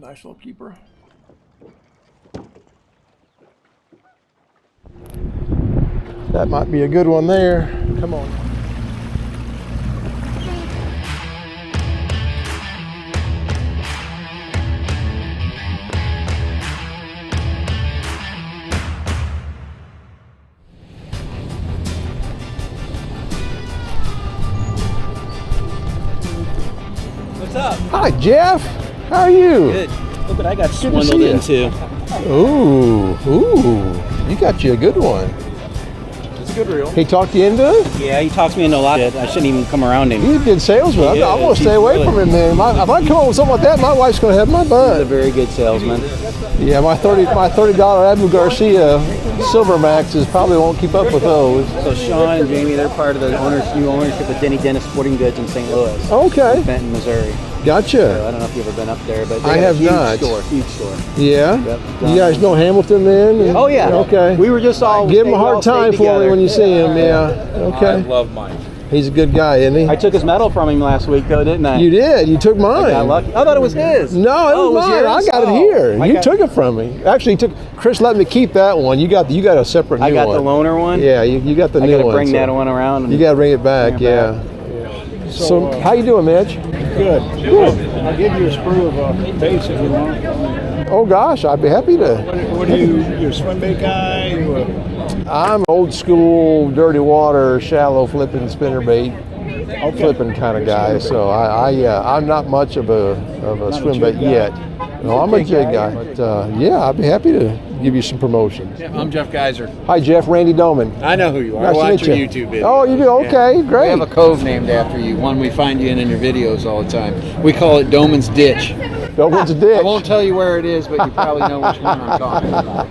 Nice little keeper. That might be a good one there. Come on. What's up? Hi, Jeff. How are you? Good. Look what I got swindled into. Ooh, you got you a good one. It's a good reel. He talked you into it? Yeah, he talks me into a lot of it. I shouldn't even come around him. He's a good salesman. I want to stay away from him, man. If I come up with something like that, my wife's going to have my butt. He's a very good salesman. Yeah, my $30 Abu Garcia Silver Maxes probably won't keep up with those. So Sean and Jamie, they're part of the new ownership of Denny Dennis Sporting Goods in St. Louis. Okay. In Benton, Missouri. Gotcha. So I don't know if you've ever been up there, but I have not. Huge store. Yeah? Yep. You guys know Hamilton then? Oh yeah. Okay. We were just all give him a hard time for me when you see him. Yeah. Okay. I love Mike. He's a good guy, isn't he? I took his medal from him last week, though, didn't I? You did. You took mine. I got lucky. I thought it was his. No, it was mine. yours? I got it here. You took it from me. Actually, Chris let me keep that one. You got a separate new one. I got the loaner one. Yeah, you got the new one. I got to bring that one around. You got to bring it back. Yeah. So how you doing, Mitch? Good. I'll give you a sprue of baits if you want. Oh gosh, I'd be happy to. What are you? You're a swim bait guy? I'm old school, dirty water, shallow flipping spinnerbait. Flipping kind of guy, so I'm not much of a swim bait yet. No, I'm a jig guy, but yeah, I'd be happy to give you some promotions. Yeah, I'm Jeff Geiser. Hi, Jeff. Randy Doman. I know who you are. Nice I watch to your meet you. YouTube videos. Oh, you do? Okay, great. We have a cove named after you, one we find you in your videos all the time. We call it Doman's Ditch. Doman's Ditch. I won't tell you where it is, but you probably know which one I'm talking about.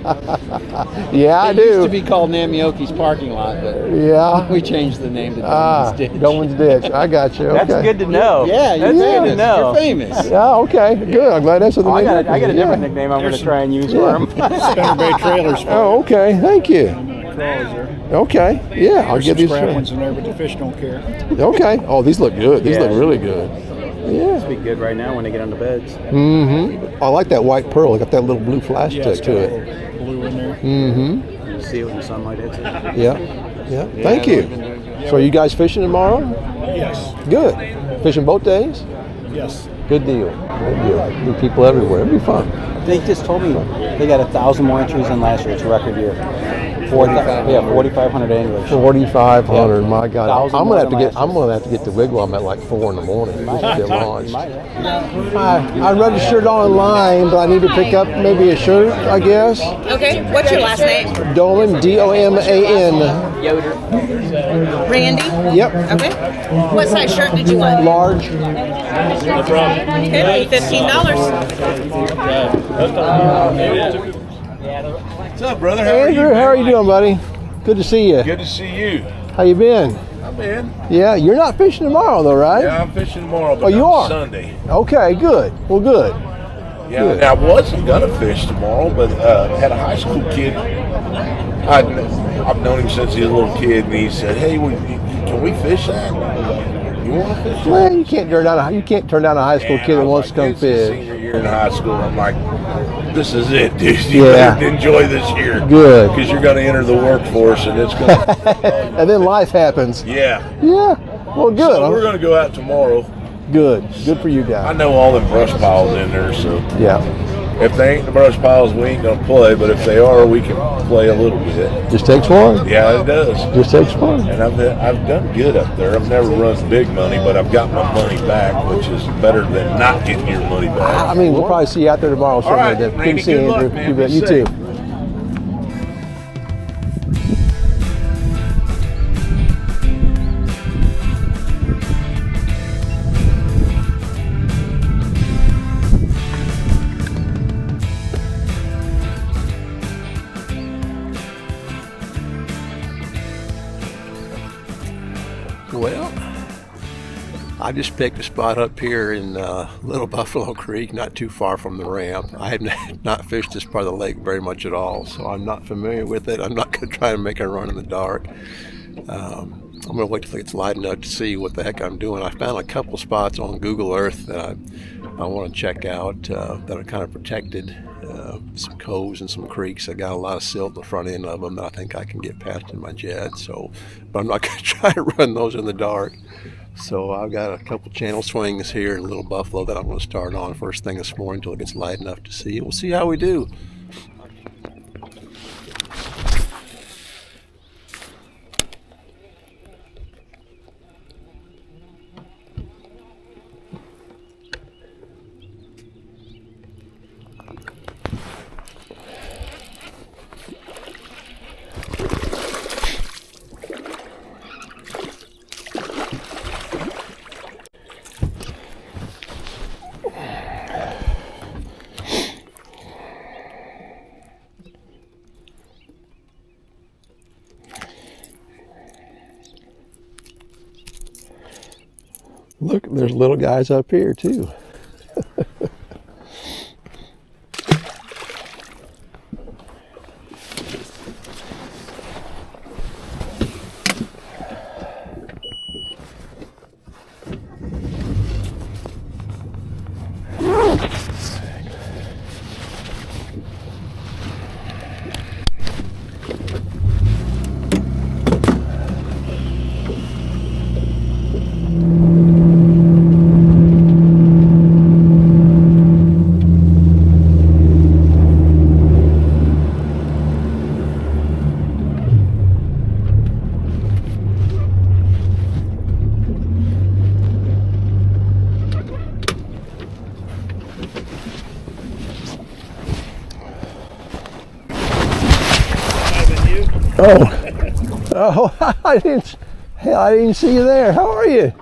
Yeah, I do. It used to be called Namioki's parking lot, but yeah, we changed the name to Doman's Ditch. Doman's Ditch. I got you. Okay. That's good to know. Yeah, you're that's famous. good to know. You're famous. Yeah, okay, good. I'm glad that's what the I name. got a different nickname I'm going to try and use for him. Spinnerbait trailers. Oh, okay. Thank you. Crawlers there. Okay. Yeah, I'll There's get some these. scrap ones in there, but the fish don't care. Okay. Oh, these look good. These Yeah. look really good. Yeah. It's be good right now when they get on the beds. Mm-hmm. I like that white pearl. It got that little blue flash Yeah, to it's got it. a little blue in there. Mm-hmm. You see it when the sunlight hits it. Yeah. Yeah. Thank you. So are you guys fishing tomorrow? Yes. Good. Fishing both days? Yes. Good deal. Good deal. New people everywhere. It'll be fun. They just told me they got 1,000 more entries than last year. It's a record year. 4,500 anglers. 4,500. Yeah. My God. 1,000 I'm more gonna than last have to get to Wigwam at like 4 in the morning to get launched. Might have. I registered online, but I need to pick up maybe a shirt, I guess. Okay, what's your last name? Doman, D-O-M-A-N. Randy? Yep. Okay. What size shirt did you want? Large. Okay, $15. What's up, brother? How are Andrew, you? how are you doing, buddy? Good to see you. Good to see you. How you been? I'm in. Yeah, you're not fishing tomorrow though, right? Yeah, I'm fishing tomorrow, but Oh, you not are? Sunday. Okay, good. Well, good. Yeah, Good. I wasn't gonna fish tomorrow, but had a high school kid. I've known him since he was a little kid, and he said, "Hey, can we fish that? You want to fish that?" Well, you can't turn down a high school And kid I that was wants to like, come "It's his fish. Senior year in high school, I'm like, this is it, dude. You Yeah. better enjoy this year. Good. Because you're going to enter the workforce, and it's going to. And then life happens. Yeah. Yeah. Well, good. So we're going to go out tomorrow. Good. Good for you I guys. know all them brush piles in there, so Yeah. if they ain't the brush piles, we ain't gonna play. But if they are, we can play a little bit. Just takes one. Yeah, it does. Just takes one. And I've done good up there. I've never run big money, but I've got my money back, which is better than not getting your money back. I mean, we'll probably see you out there tomorrow. All right, Good Randy, to see you, good luck, Andrew. man. You bet. Be You too. safe. Well, I just picked a spot up here in Little Buffalo Creek, not too far from the ramp. I have not fished this part of the lake very much at all, so I'm not familiar with it. I'm not going to try to make a run in the dark. I'm going to wait till it's light enough to see what the heck I'm doing. I found a couple spots on Google Earth that I want to check out that are kind of protected, some coves and some creeks. I got a lot of silt in the front end of them that I think I can get past in my jet. So, but I'm not going to try to run those in the dark. So I've got a couple channel swings here in Little Buffalo that I'm going to start on first thing this morning until it gets light enough to see. We'll see how we do. Look, there's little guys up here too. Oh, I didn't see you there. How are you?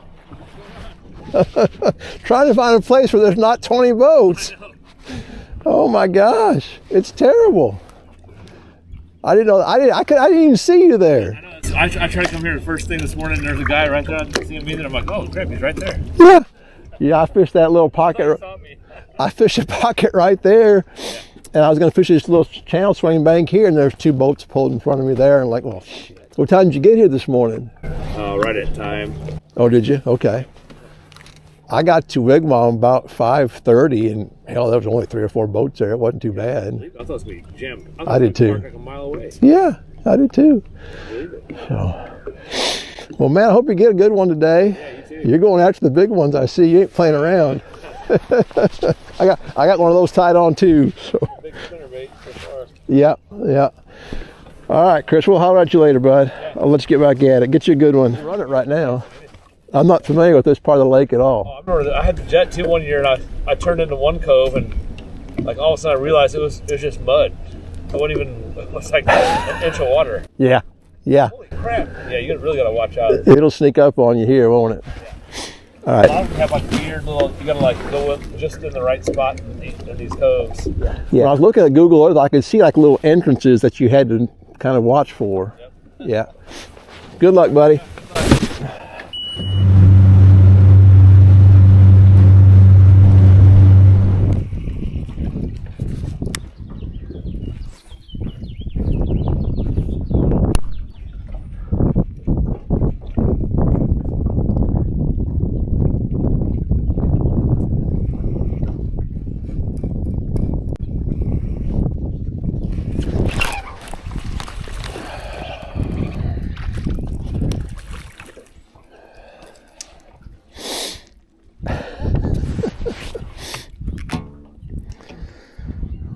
Trying to find a place where there's not 20 boats. Oh my gosh, it's terrible. I didn't know. I didn't even see you there. I tried to come here the first thing this morning. There's a guy right there. I didn't see him either. I'm like, oh crap, he's right there. Yeah. I fished that little pocket. I fished a pocket right there. And I was going to fish this little channel swing bank here, and there's 2 boats pulled in front of me there. And like, well, shit. What time did you get here this morning? Right at time. Oh, did you? Okay. I got to Wigwam about 5:30, and hell, there was only 3 or 4 boats there. It wasn't too bad. I thought it was going to be jammed. I did too. Like a mile away. Yeah, I did too. So, well, man, I hope you get a good one today. Yeah, you too. You're going after the big ones. I see you ain't playing around. I got one of those tied on too. So. Big spinnerbait so far. Yeah. All right, Chris, we'll holler at you later, bud. I'll let you get back at it. Get you a good one. Run it right now. I'm not familiar with this part of the lake at all. I remember I had the jet too one year, and I turned into one cove, and like all of a sudden I realized it was just mud. It was like an inch of water. Yeah. Holy crap! Yeah, you really gotta watch out. It'll sneak up on you here, won't it? Yeah. All right. A lot of them have like weird little. You gotta like go in just in the right spot in these coves. Yeah. When I was looking at Google Earth, I could see like little entrances that you had to kind of watch for. Yep. Yeah. Good luck, buddy.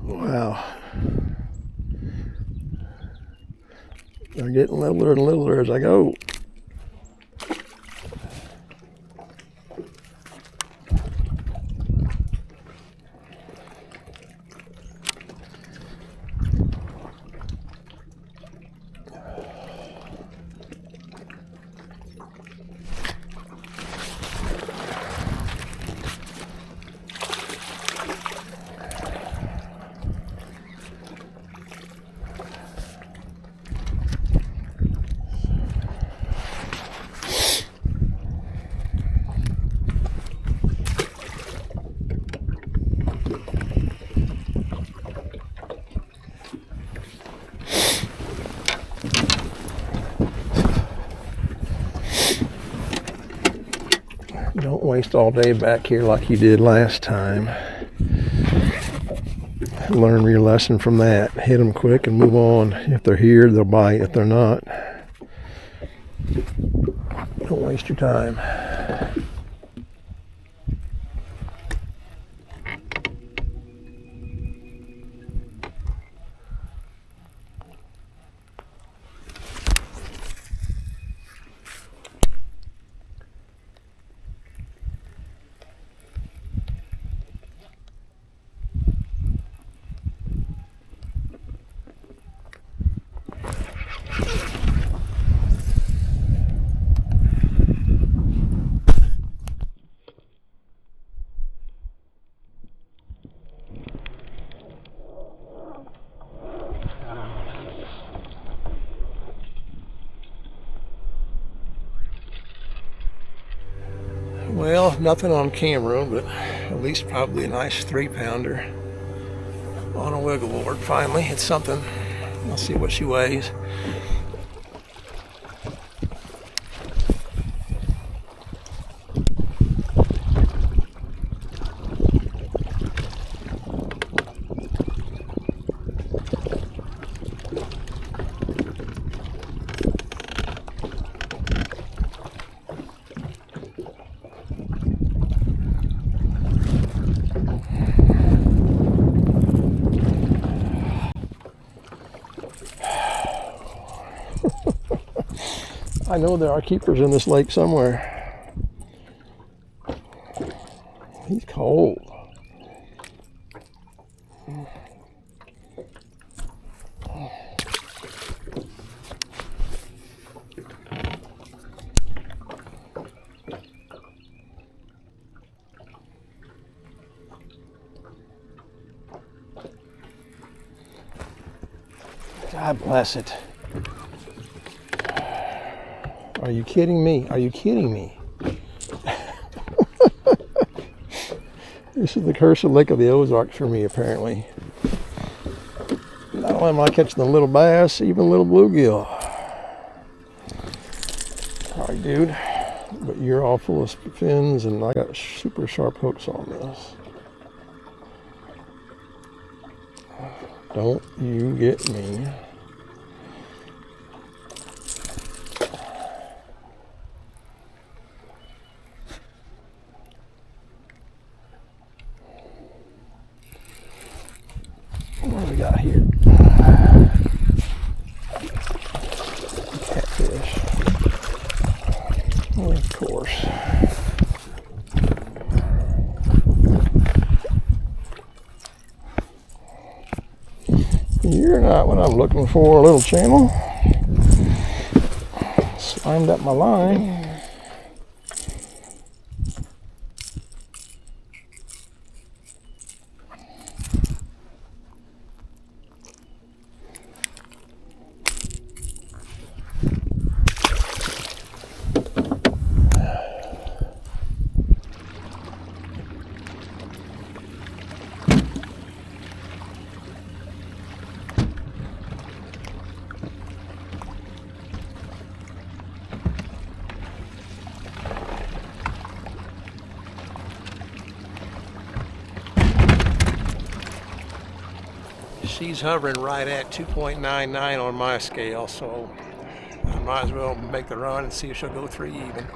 Wow. They're getting littler and littler as I go. Don't waste all day back here like you did last time. Learn your lesson from that. Hit them quick and move on. If they're here, they'll bite. If they're not, don't waste your time. Well, nothing on camera, but at least probably a nice 3-pounder on a wiggle board. Finally, it's something. I'll see what she weighs. I know there are keepers in this lake somewhere. He's cold. God bless it. Are you kidding me? Are you kidding me? This is the curse of Lake of the Ozarks for me, apparently. Not only am I catching the little bass, even little bluegill. Sorry, dude, but you're all full of fins, and I got super sharp hooks on this. Don't you get me? What do we got here? Catfish. Well, of course. You're not what I'm looking for, little channel. Slimed up my line. She's hovering right at 2.99 on my scale, so I might as well make the run and see if she'll go 3 even.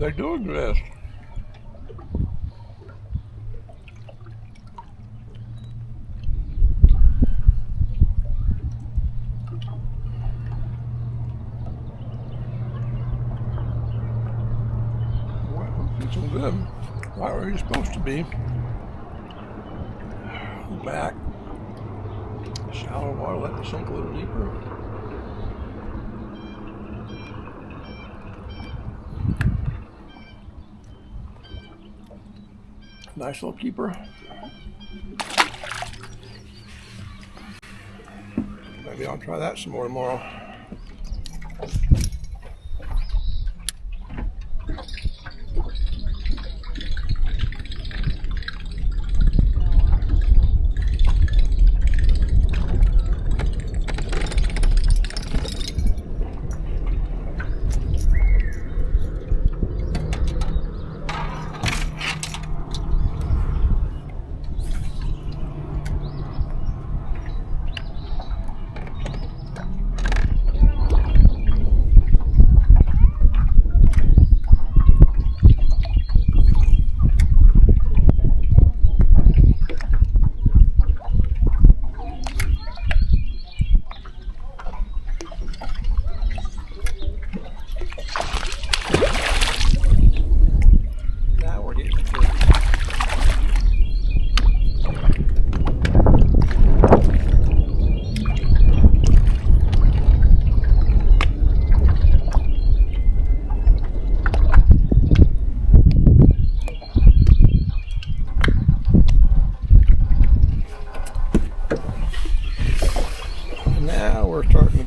they do exist. Well, it's some good. Right where you're supposed to be. Back. Shallow water, let it sink a little deeper. Nice little keeper. Maybe I'll try that some more tomorrow.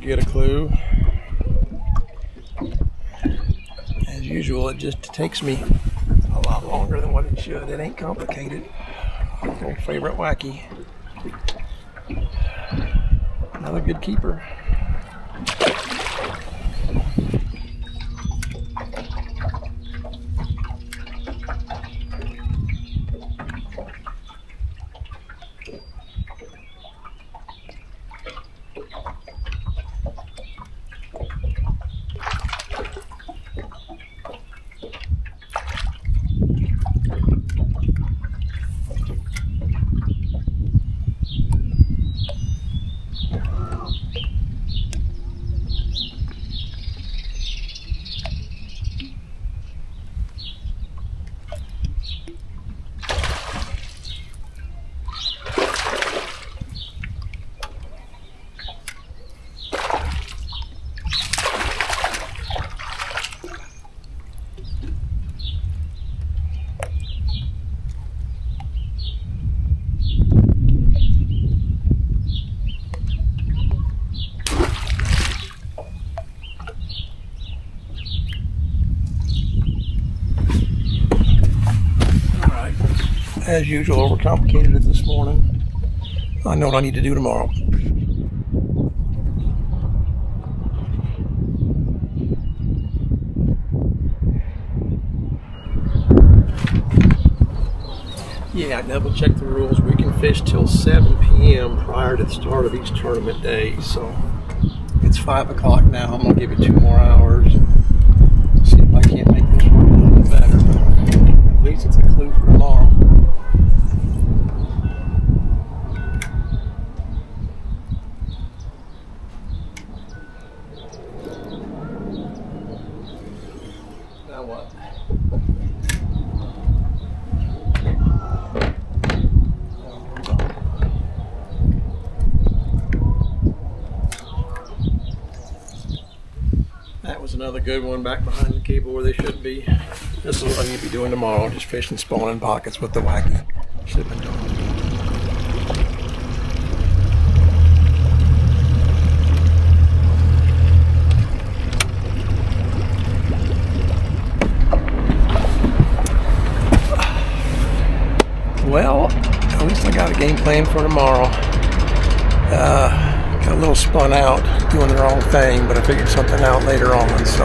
Get a clue. As usual, it just takes me a lot longer than what it should. It ain't complicated. Old favorite wacky. Another good keeper. As usual, overcomplicated it this morning. I know what I need to do tomorrow. Yeah, I double checked the rules. We can fish till 7 p.m. prior to the start of each tournament day. So it's 5 o'clock now. I'm gonna give it 2 more hours. See if I can't make this work a little bit better. At least it's a clue for tomorrow. Now what? That was another good one back behind the cable where they should be. This is what I need to be doing tomorrow, just fishing spawning pockets with the wacky. Should have been doing. Well, at least I got a game plan for tomorrow. Got a little spun out doing the wrong thing, but I figured something out later on. So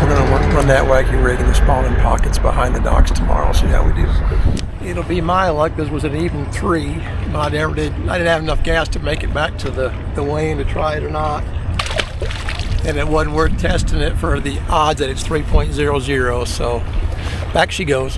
we're going to run that wacky rig in the spawning pockets behind the docks tomorrow. See how we do. It'll be my luck. This was an even 3, but I didn't have enough gas to make it back to the weigh-in to try it or not. and it wasn't worth testing it for the odds that it's 3.00. So back she goes.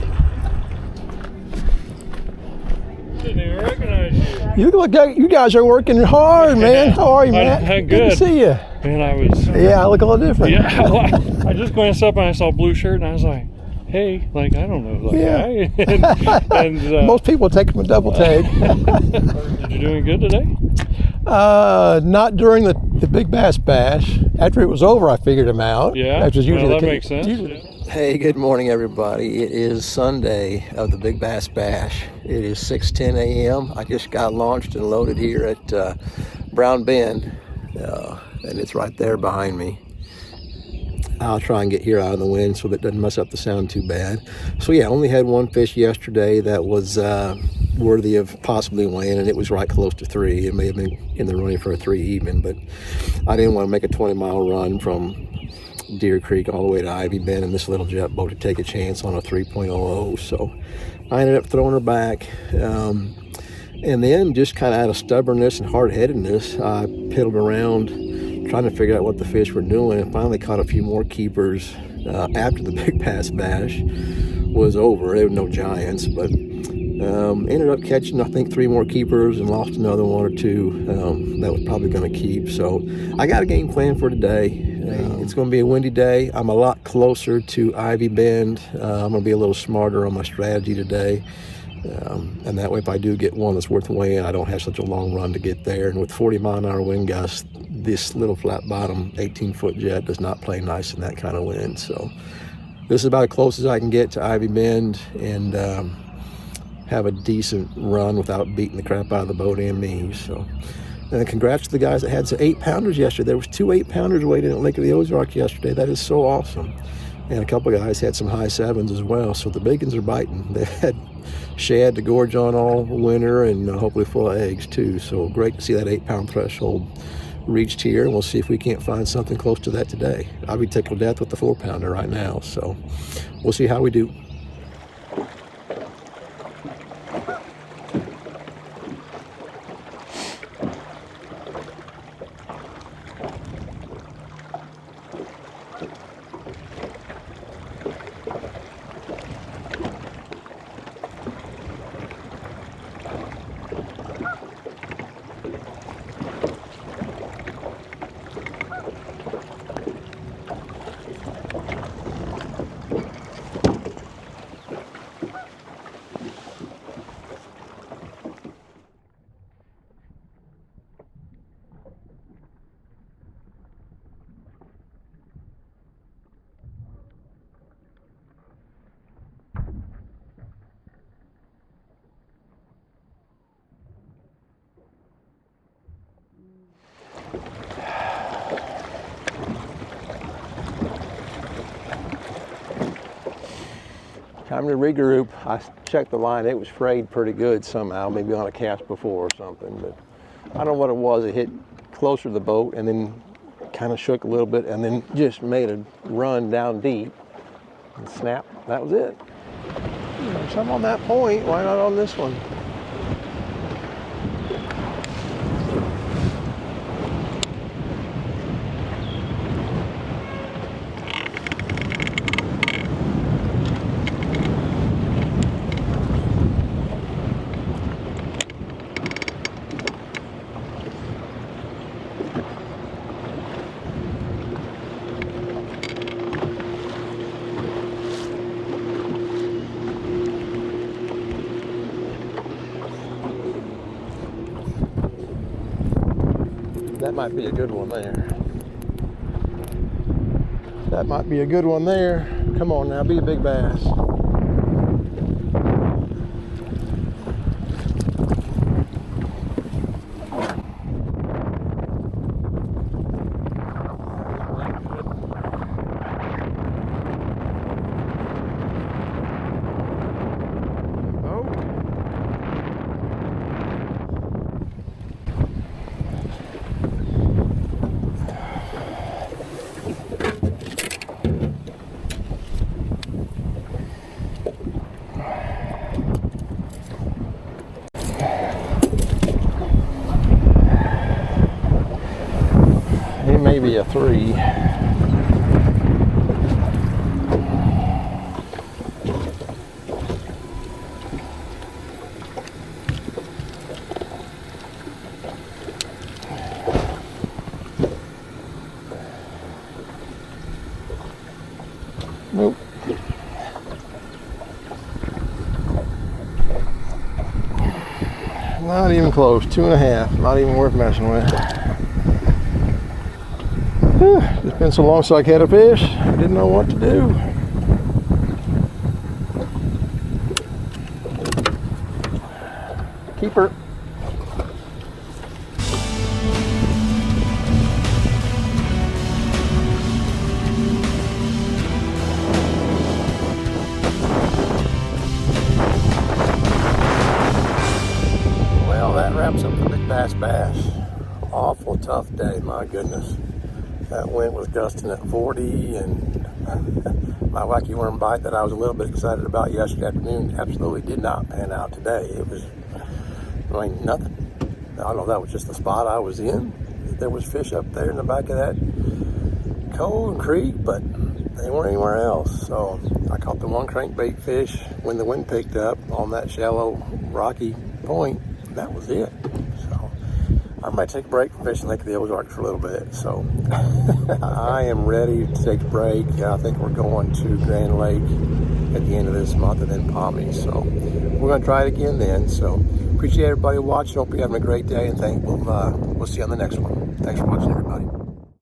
Didn't even recognize you. You look like you guys are working hard, man. How are you, Matt? I'm Good to good. see you. Man, I was. Yeah, I look a little different. Yeah, I just glanced up and I saw a blue shirt and I was like, hey, like, I don't know. Like, Yeah. hi. and Most people take them a double tag. you doing good today? Not during the Big Bass Bash. After it was over, I figured them out. Yeah, Which is usually well, that the makes sense. Hey, good morning, everybody. It is Sunday of the Big Bass Bash. It is 6:10 a.m. I just got launched and loaded here at Brown Bend, and it's right there behind me. I'll try and get here out of the wind so that it doesn't mess up the sound too bad. So yeah, I only had one fish yesterday that was worthy of possibly weighing, and it was right close to 3. It may have been in the running for a 3 even, but I didn't want to make a 20-mile run from Deer Creek all the way to Ivy Bend in this little jet boat to take a chance on a 3.00. So I ended up throwing her back. And then just kind of out of stubbornness and hard-headedness, I piddled around trying to figure out what the fish were doing, and finally caught a few more keepers after the Big Bass Bash was over. There were no giants, but ended up catching, I think, 3 more keepers and lost another 1 or 2 that was probably going to keep. So I got a game plan for today. It's going to be a windy day. I'm a lot closer to Ivy Bend. I'm going to be a little smarter on my strategy today. And that way, if I do get one that's worth weighing, I don't have such a long run to get there. And with 40-mile-an-hour wind gusts, this little flat bottom 18-foot jet does not play nice in that kind of wind. So this is about as close as I can get to Ivy Bend and have a decent run without beating the crap out of the boat and me. So congrats to the guys that had some 8-pounders yesterday. There was 2 8-pounders weighed in at Lake of the Ozarks yesterday. That is so awesome. And a couple of guys had some high 7s as well. So the big ones are biting. They had shad to gorge on all winter, and hopefully full of eggs too. So great to see that 8-pound threshold reached here, and we'll see if we can't find something close to that today. I'll be tickled to death with the 4-pounder right now. So we'll see how we do. Time to regroup. I checked the line. It was frayed pretty good somehow, maybe on a cast before or something, but I don't know what it was. It hit closer to the boat and then kind of shook a little bit and then just made a run down deep and snap. That was it. So I'm on that point. Why not on this one? That might be a good one there. That might be a good one there. Come on now, be a big bass. Maybe a 3. Not even close. 2.5. Not even worth messing with. Whew, it's been so long since I had a fish. I didn't know what to do. Keeper. Well, that wraps up the Big Bass Bass. Awful tough day, my goodness. That wind was gusting at 40, and my wacky worm bite that I was a little bit excited about yesterday afternoon absolutely did not pan out today. It was, I mean, nothing. I don't know if that was just the spot I was in. There was fish up there in the back of that cove and creek, but they weren't anywhere else. So I caught the one crankbait fish when the wind picked up on that shallow rocky point. That was it. So I might take a break from fishing Lake of the Ozarks for a little bit. So I am ready to take a break. I think we're going to Grand Lake at the end of this month and then Palmy. So we're going to try it again then. So appreciate everybody watching. Hope you're having a great day, and we'll see you on the next one. Thanks for watching, everybody.